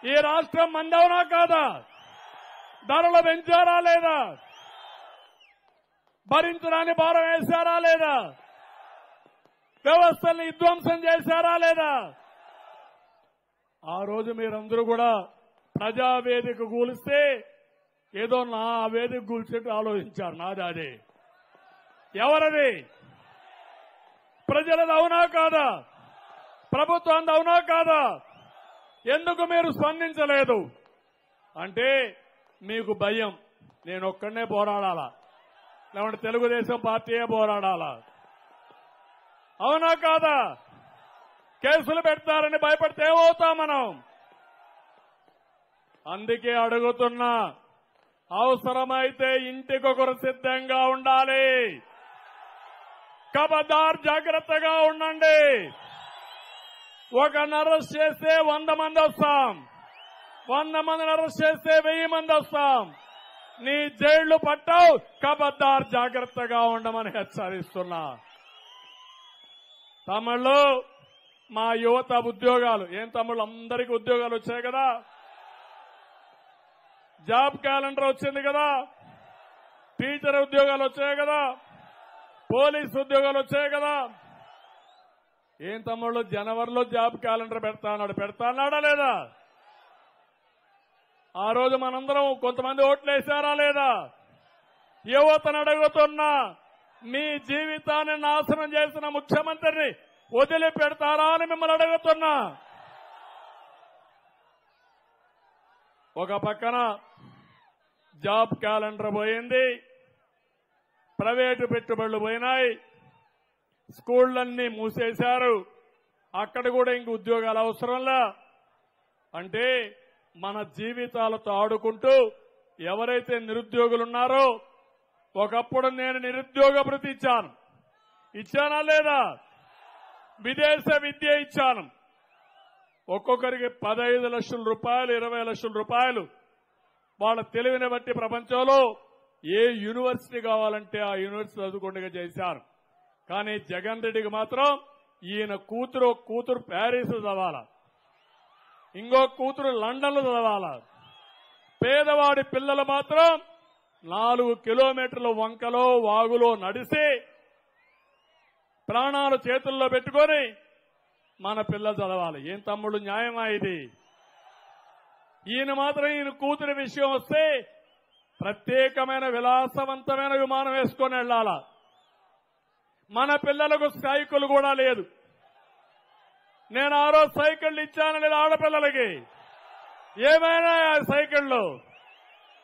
ఈ రాష్ట్రం మందవునా కాదా? ధరలు పెంచారా లేదా? భరించడాన్ని భారం వేశారా లేదా? వ్యవస్థల్ని విధ్వంసం చేశారా లేదా? ఆ రోజు మీరందరూ కూడా ప్రజావేదిక కూలిస్తే ఏదో నా వేదిక కూల్చేట్టు ఆలోచించారు. నాది అదే. ఎవరది? ప్రజలది అవునా కాదా? ప్రభుత్వం అవునా కాదా? ఎందుకు మీరు స్పందించలేదు అంటే మీకు భయం. నేను ఒక్కడనే పోరాడాలా, లేకుంటే తెలుగుదేశం పార్టీయే పోరాడాలా? అవునా కాదా? కేసులు పెడతారని భయపడితే ఏమవుతాం మనం? అందుకే అడుగుతున్నా, అవసరమైతే ఇంటికొకరు సిద్ధంగా ఉండాలి. ఖబర్దార్, జాగ్రత్తగా ఉండండి. ఒకరిని అరెస్ట్ చేస్తే 100 మంది వస్తాం, 100 మందిని అరెస్ట్ చేస్తే 1000 మంది వస్తాం. నీ జైళ్లు పట్టావు. ఖబర్దార్, జాగ్రత్తగా ఉండమని హెచ్చరిస్తున్నా. తమిళ్లు మా యువత ఉద్యోగాలు ఏం తమిళ అందరికీ ఉద్యోగాలు వచ్చాయి కదా, జాబ్ క్యాలెండర్ వచ్చింది కదా, టీచర్ ఉద్యోగాలు వచ్చాయి కదా, పోలీస్ ఉద్యోగాలు వచ్చాయి కదా. ఏం తమ్ముళ్ళు, జనవరిలో జాబ్ క్యాలెండర్ పెడతాన్నాడా లేదా? ఆ రోజు మనందరం కొంతమంది ఓట్లు వేశారా లేదా? యువతను అడుగుతున్నా, మీ జీవితాన్ని నాశనం చేసిన ముఖ్యమంత్రిని వదిలిపెడతారా అని మిమ్మల్ని అడుగుతున్నా. ఒక పక్కన జాబ్ క్యాలెండర్ పోయింది, ప్రైవేటు పెట్టుబడులు పోయినాయి, స్కూళ్లన్నీ మూసేశారు. అక్కడ కూడా ఇంక ఉద్యోగాలు అవసరంలా. అంటే మన జీవితాలతో ఆడుకుంటూ ఎవరైతే నిరుద్యోగులున్నారో, ఒకప్పుడు నేను నిరుద్యోగ భృతి ఇచ్చానా లేదా? విదేశ విద్య ఇచ్చాను. ఒక్కొక్కరికి 15 లక్షల రూపాయలు, 20 లక్షల రూపాయలు. వాళ్ళ తెలివిని బట్టి ప్రపంచంలో ఏ యూనివర్సిటీ కావాలంటే ఆ యూనివర్సిటీ చదువుకుండగా చేశారు. కానీ జగన్ రెడ్డికి మాత్రం ఈయన కూతురు ప్యారిస్ చదవాలా, ఇంకో కూతురు లండన్లో చదవాలా. పేదవాడి పిల్లలు మాత్రం 4 కిలోమీటర్ల వంకలో వాగులో నడిసి ప్రాణాలు చేతుల్లో పెట్టుకొని మన పిల్లలు చదవాలి. ఏం తమ్ముడు, న్యాయమా ఇది? ఈయన మాత్రం ఈయన కూతురి విషయం వస్తే ప్రత్యేకమైన విలాసవంతమైన విమానం వేసుకొని వెళ్లాలా. మన పిల్లలకు సైకిల్ కూడా లేదు. నేను ఆ రోజు సైకిళ్లు ఇచ్చాను లేదా ఆడపిల్లలకి? ఏమైనా సైకిళ్లు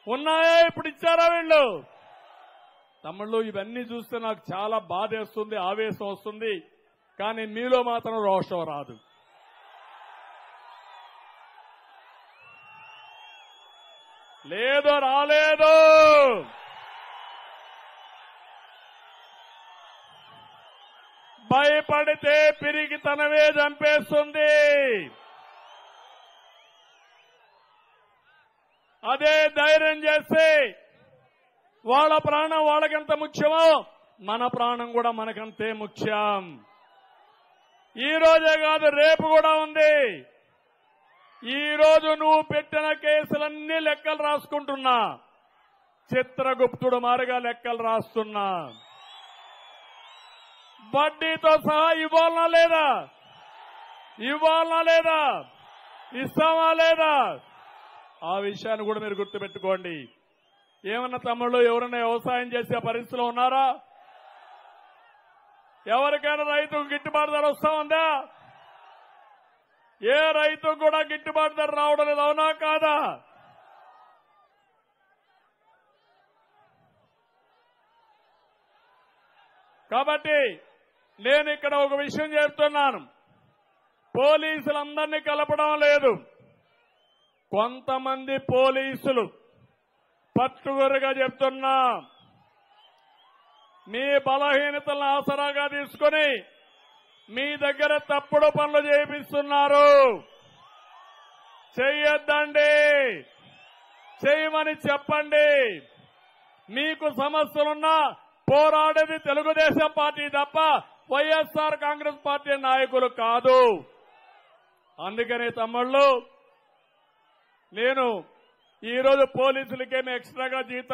ఉన్నాయా? ఇప్పుడు ఇచ్చారా వీళ్ళు? తమ్ముళ్ళు, ఇవన్నీ చూస్తే నాకు చాలా బాధేస్తుంది, ఆవేశం వస్తుంది. కానీ మీలో మాత్రం రోషం రాదు. లేదు, రాలేదు. భయపడితే పిరిగితనమే చంపేస్తుంది. అదే ధైర్యం చేస్తే వాళ్ళ ప్రాణం వాళ్ళకెంత ముఖ్యమో మన ప్రాణం కూడా మనకంతే ముఖ్యం. ఈ రోజే కాదు, రేపు కూడా ఉంది. ఈ రోజు నువ్వు పెట్టిన కేసులన్నీ లెక్కలు రాసుకుంటున్నా, చిత్రగుప్తుడు మారుగా లెక్కలు రాస్తున్నా. వడ్డీతో సహా ఇవ్వాలనా లేదా? ఇవ్వాలనా లేదా? ఇస్తామా లేదా? ఆ విషయాన్ని కూడా మీరు గుర్తుపెట్టుకోండి. ఏమన్నా తమ్ముళ్ళు, ఎవరైనా వ్యవసాయం చేసే పరిస్థితిలో ఉన్నారా? ఎవరికైనా రైతుకు గిట్టుబాటు ధర వస్తా ఉందా? ఏ రైతుకు కూడా గిట్టుబాటు ధర రావడం లేదు. అవునా కాదా? కాబట్టి నేను ఇక్కడ ఒక విషయం చెప్తున్నాను. పోలీసులందరినీ కలపడం లేదు. కొంతమంది పోలీసులు పట్టుగురుగా చెప్తున్నా, మీ బలహీనతలను ఆసరాగా తీసుకుని మీ దగ్గర తప్పుడు పనులు చేయిస్తున్నారు. చెయ్యొద్దండి, చేయమని చెప్పండి. మీకు సమస్యలున్నా పోరాడేది తెలుగుదేశం పార్టీ తప్ప వైఎస్ఆర్ కాంగ్రెస్ పార్టీ నాయకులు కాదు. అందుకని తమ్ముళ్ళు, నేను ఈరోజు పోలీసులకేమో ఎక్స్ట్రాగా జీతం